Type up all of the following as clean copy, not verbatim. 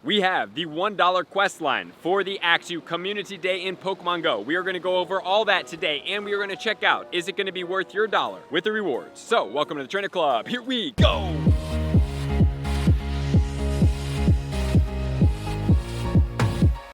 we have the $1 quest line for the Axew Community Day in Pokemon Go. We are going to go over all that today, and we are going to check out, is it going to be worth your dollar with the rewards? So, welcome to the Trainer Club. Here we go!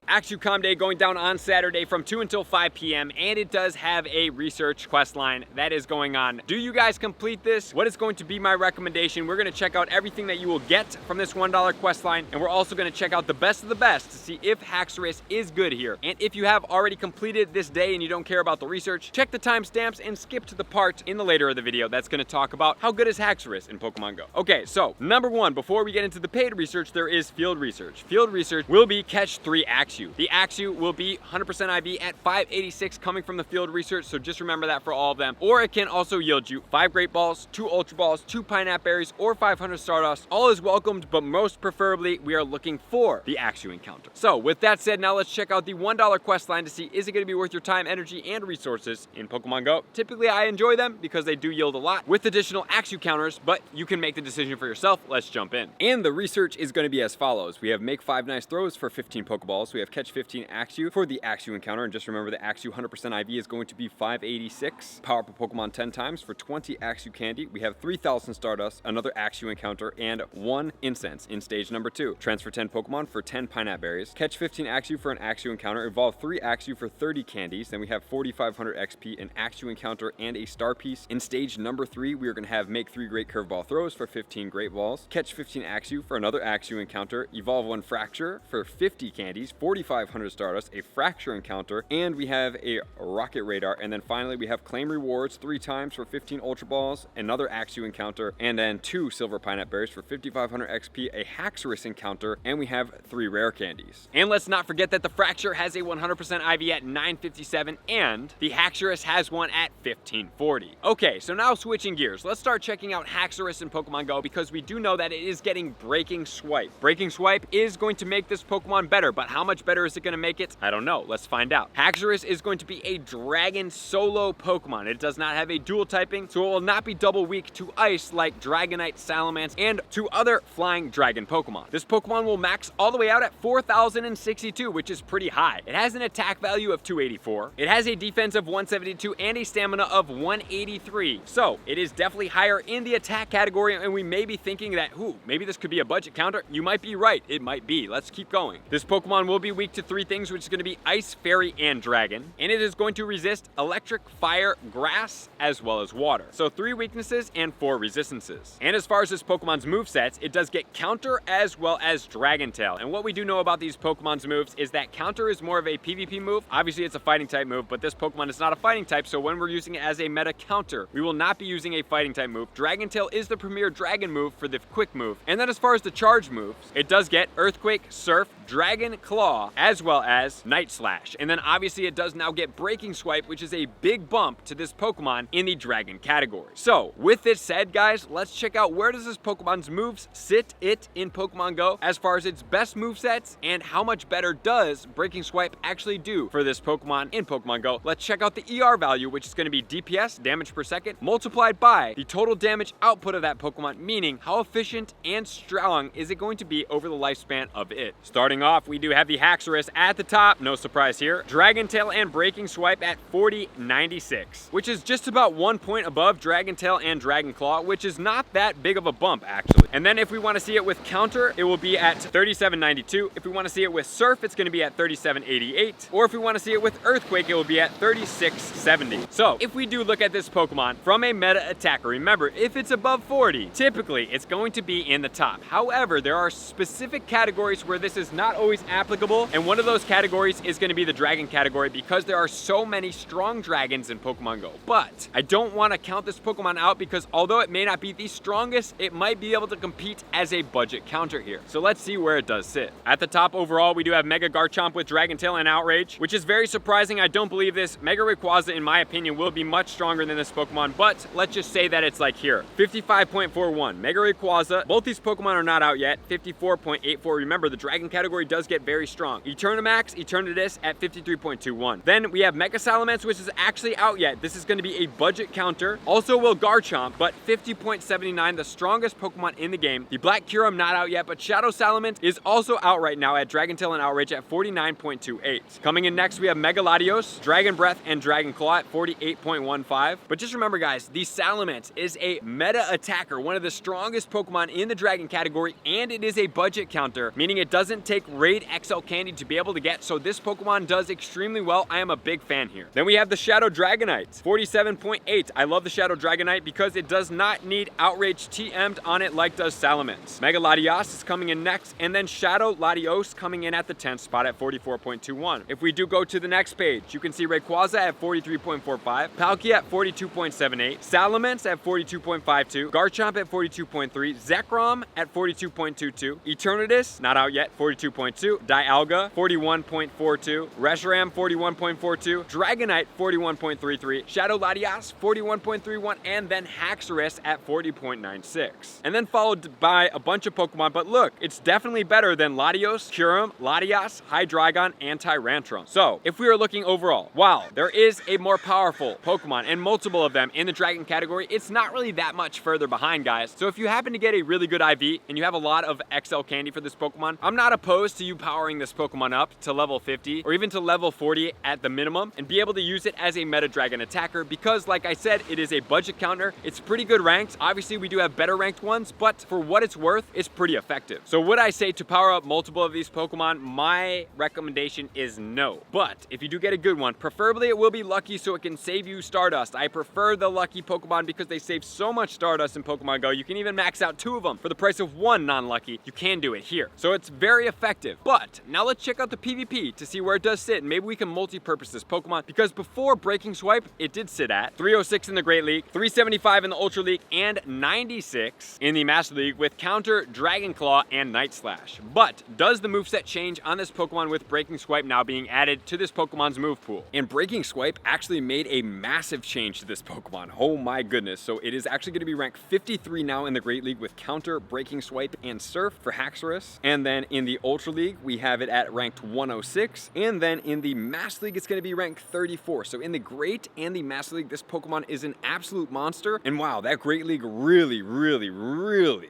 Axew Comm Day going down on Saturday from 2 until 5 p.m. and it does have a research quest line that is going on. Do you guys complete this? What is going to be my recommendation? We're going to check out everything that you will get from this $1 quest line, and we're also going to check out the best of the best to see if Haxorus is good here. And if you have already completed this day and you don't care about the research, check the timestamps and skip to the part in the later of the video that's going to talk about how good is Haxorus in Pokemon Go. Okay, so number one, before we get into the paid research, there is field research. Field research will be catch 3 Axew. The Axew will be 100% IV at 586 coming from the field research, so just remember that for all of them. Or it can also yield you 5 Great Balls, 2 Ultra Balls, 2 Pineapple Berries, or 500 Stardust. All is welcomed, but most preferably, we are looking for the Axew encounter. So with that said, now let's check out the $1 quest line to see is it going to be worth your time, energy, and resources in Pokemon Go. Typically, I enjoy them because they do yield a lot with additional Axew counters, but you can make the decision for yourself. Let's jump in. And the research is going to be as follows. We have make 5 nice throws for 15 Pokeballs. We have catch 15 Axew for the Axew encounter, and just remember the Axew 100% IV is going to be 586. Power up a Pokemon 10 times for 20 Axew candy. We have 3,000 Stardust, another Axew encounter, and 1 incense in stage number 2. Transfer 10 Pokemon for 10 Pineapple Berries. Catch 15 Axew for an Axew encounter. Evolve 3 Axew for 30 candies. Then we have 4,500 XP, an Axew encounter, and a star piece. In stage number 3, we are going to have make 3 Great Curveball throws for 15 Great Balls. Catch 15 Axew for another Axew encounter. Evolve 1 Fracture for 50 candies, 4,500 Stardust, a Fracture encounter, and we have a Rocket Radar. And then finally, we have claim rewards 3 times for 15 Ultra Balls, another Axew encounter, and then 2 Silver Pineapple Berries for 5,500 XP, a Haxorus encounter, and we have 3 rare candies. And let's not forget that the Fracture has a 100% IV at 957, and the Haxorus has one at 1540. Okay, so now switching gears, let's start checking out Haxorus in Pokemon Go because we do know that it is getting Breaking Swipe. Breaking Swipe is going to make this Pokemon better, but how much better is it going to make it? I don't know. Let's find out. Haxorus is going to be a Dragon solo Pokemon. It does not have a dual typing, so it will not be double weak to Ice like Dragonite, Salamence, and to other flying Dragon Pokemon. This Pokemon will max all the way out at 4,062, which is pretty high. It has an attack value of 284. It has a defense of 172 and a stamina of 183. So it is definitely higher in the attack category, and we may be thinking that, maybe this could be a budget counter. You might be right. It might be. Let's keep going. This Pokemon will be weak to 3 things, which is going to be Ice, Fairy, and Dragon. And it is going to resist Electric, Fire, Grass, as well as Water. So 3 weaknesses and 4 resistances. And as far as this Pokemon's movesets, it does get Counter as well as Dragon Tail. And what we do know about these Pokemon's moves is that Counter is more of a PvP move. Obviously, it's a fighting type move, but this Pokemon is not a fighting type, so when we're using it as a meta counter, we will not be using a fighting type move. Dragon Tail is the premier Dragon move for the quick move. And then as far as the charge moves, it does get Earthquake, Surf, Dragon Claw, as well as Night Slash. And then obviously it does now get Breaking Swipe, which is a big bump to this Pokemon in the Dragon category. So with this said, guys, let's check out where does this Pokemon's moves sit in Pokemon Go as far as its best movesets and how much better does Breaking Swipe actually do for this Pokemon in Pokemon Go. Let's check out the ER value, which is going to be DPS, damage per second, multiplied by the total damage output of that Pokemon, meaning how efficient and strong is it going to be over the lifespan of it. Starting off, we do have the Haxorus at the top, no surprise here. Dragon Tail and Breaking Swipe at 4096, which is just about 1 point above Dragon Tail and Dragon Claw, which is not that big of a bump actually. And then if we want to see it with Counter, it will be at 3792. If we want to see it with Surf, it's going to be at 3788. Or if we want to see it with Earthquake, it will be at 3670. So if we do look at this Pokemon from a meta attacker, remember, if it's above 40, typically it's going to be in the top. However, there are specific categories where this is not always applicable, and one of those categories is going to be the Dragon category because there are so many strong dragons in Pokemon Go. But I don't want to count this Pokemon out because although it may not be the strongest, it might be able to compete as a budget counter here. So let's see where it does sit. At the top overall, we do have Mega Garchomp with Dragon Tail and Outrage, which is very surprising. I don't believe this. Mega Rayquaza, in my opinion, will be much stronger than this Pokemon, but let's just say that it's like here. 55.41. Mega Rayquaza. Both these Pokemon are not out yet. 54.84. Remember, the Dragon category does get very strong. strong. Eternamax, Eternatus at 53.21. Then we have Mega Salamence, which is actually out yet. This is going to be a budget counter. Also will Garchomp, but 50.79, the strongest Pokemon in the game. The Black Kyurem not out yet, but Shadow Salamence is also out right now at Dragon Tail and Outrage at 49.28. Coming in next, we have Mega Latios, Dragon Breath, and Dragon Claw at 48.15. But just remember, guys, the Salamence is a meta attacker, one of the strongest Pokemon in the Dragon category, and it is a budget counter, meaning it doesn't take Raid XL Candy to be able to get, so this Pokemon does extremely well. I am a big fan here. Then we have the Shadow Dragonite, 47.8. I love the Shadow Dragonite because it does not need Outrage TM'd on it like does Salamence. Mega Latios is coming in next, and then Shadow Latios coming in at the 10th spot at 44.21. If we do go to the next page, you can see Rayquaza at 43.45, Palkia at 42.78, Salamence at 42.52, Garchomp at 42.3, Zekrom at 42.22, Eternatus, not out yet, 42.2, Dialga, 41.42, Reshiram, 41.42, Dragonite, 41.33, Shadow Latios, 41.31, and then Haxorus at 40.96. And then followed by a bunch of Pokemon, but look, it's definitely better than Latios, Kyurem, Latias, Hydreigon, and Tyrantrum. So, if we are looking overall, wow, there is a more powerful Pokemon and multiple of them in the Dragon category. It's not really that much further behind, guys. So if you happen to get a really good IV and you have a lot of XL Candy for this Pokemon, I'm not opposed to you powering this Pokemon up to level 50 or even to level 40 at the minimum and be able to use it as a meta Dragon attacker because, like I said, it is a budget counter. It's pretty good ranked. Obviously, we do have better ranked ones, but for what it's worth, it's pretty effective. So would I say to power up multiple of these Pokemon? My recommendation is no. But if you do get a good one, preferably it will be lucky so it can save you Stardust. I prefer the lucky Pokemon because they save so much Stardust in Pokemon Go. You can even max out 2 of them for the price of 1 non-lucky. You can do it here. So it's very effective. But now let's check out the PvP to see where it does sit. And maybe we can multi-purpose this Pokemon because before Breaking Swipe, it did sit at 306 in the Great League, 375 in the Ultra League, and 96 in the Master League with Counter, Dragon Claw, and Night Slash. But does the moveset change on this Pokemon with Breaking Swipe now being added to this Pokemon's move pool? And Breaking Swipe actually made a massive change to this Pokemon. Oh my goodness. So it is actually going to be ranked 53 now in the Great League with Counter, Breaking Swipe, and Surf for Haxorus. And then in the Ultra League, we have it at ranked 106. And then in the Master League, it's going to be ranked 34. So in the Great and the Master League, this Pokemon is an absolute monster. And wow, that Great League really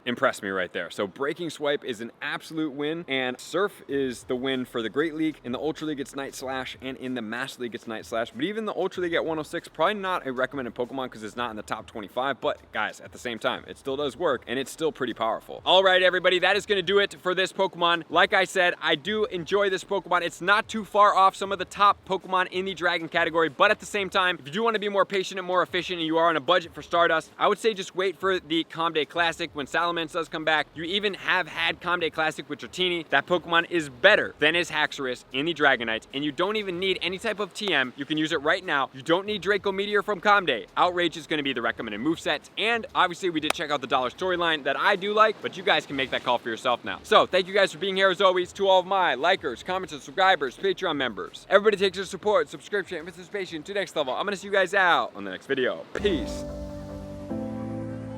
impressed me right there. So Breaking Swipe is an absolute win, and Surf is the win for the Great League. In the Ultra League, it's Night Slash, and in the Master League, it's Night Slash. But even the Ultra League at 106, probably not a recommended Pokemon because it's not in the top 25, but guys, at the same time, it still does work, and it's still pretty powerful. All right, everybody, that is going to do it for this Pokemon. Like I said, I do enjoy this Pokemon. It's not too far off some of the top Pokemon in the Dragon category, but at the same time, if you do want to be more patient and more efficient and you are on a budget for Stardust, I would say just wait for the Comm Day Classic when Salamence does come back. You even have had Comm Day Classic with Dratini. That Pokemon is better than his Haxorus in the Dragonite, and you don't even need any type of TM. You can use it right now. You don't need Draco Meteor from Comm Day. Outrage is going to be the recommended moveset, and obviously we did check out the dollar storyline that I do like, but you guys can make that call for yourself now. So thank you guys for being here as always. To all of my likers, commenters, subscribers, Patreon members, everybody takes their support, subscription, and participation to the next level. I'm going to see you guys out on the next video. Peace.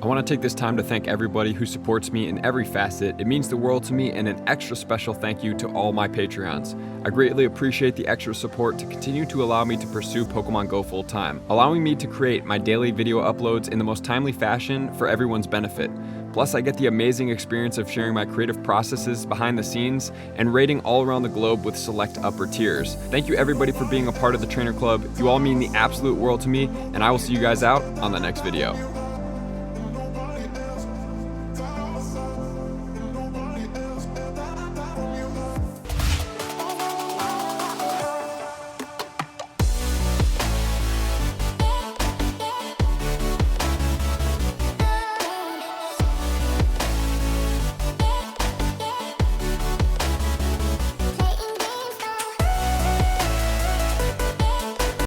I want to take this time to thank everybody who supports me in every facet. It means the world to me, and an extra special thank you to all my Patreons. I greatly appreciate the extra support to continue to allow me to pursue Pokemon Go full time, allowing me to create my daily video uploads in the most timely fashion for everyone's benefit. Plus, I get the amazing experience of sharing my creative processes behind the scenes and raiding all around the globe with select upper tiers. Thank you everybody for being a part of the Trainer Club. You all mean the absolute world to me, and I will see you guys out on the next video.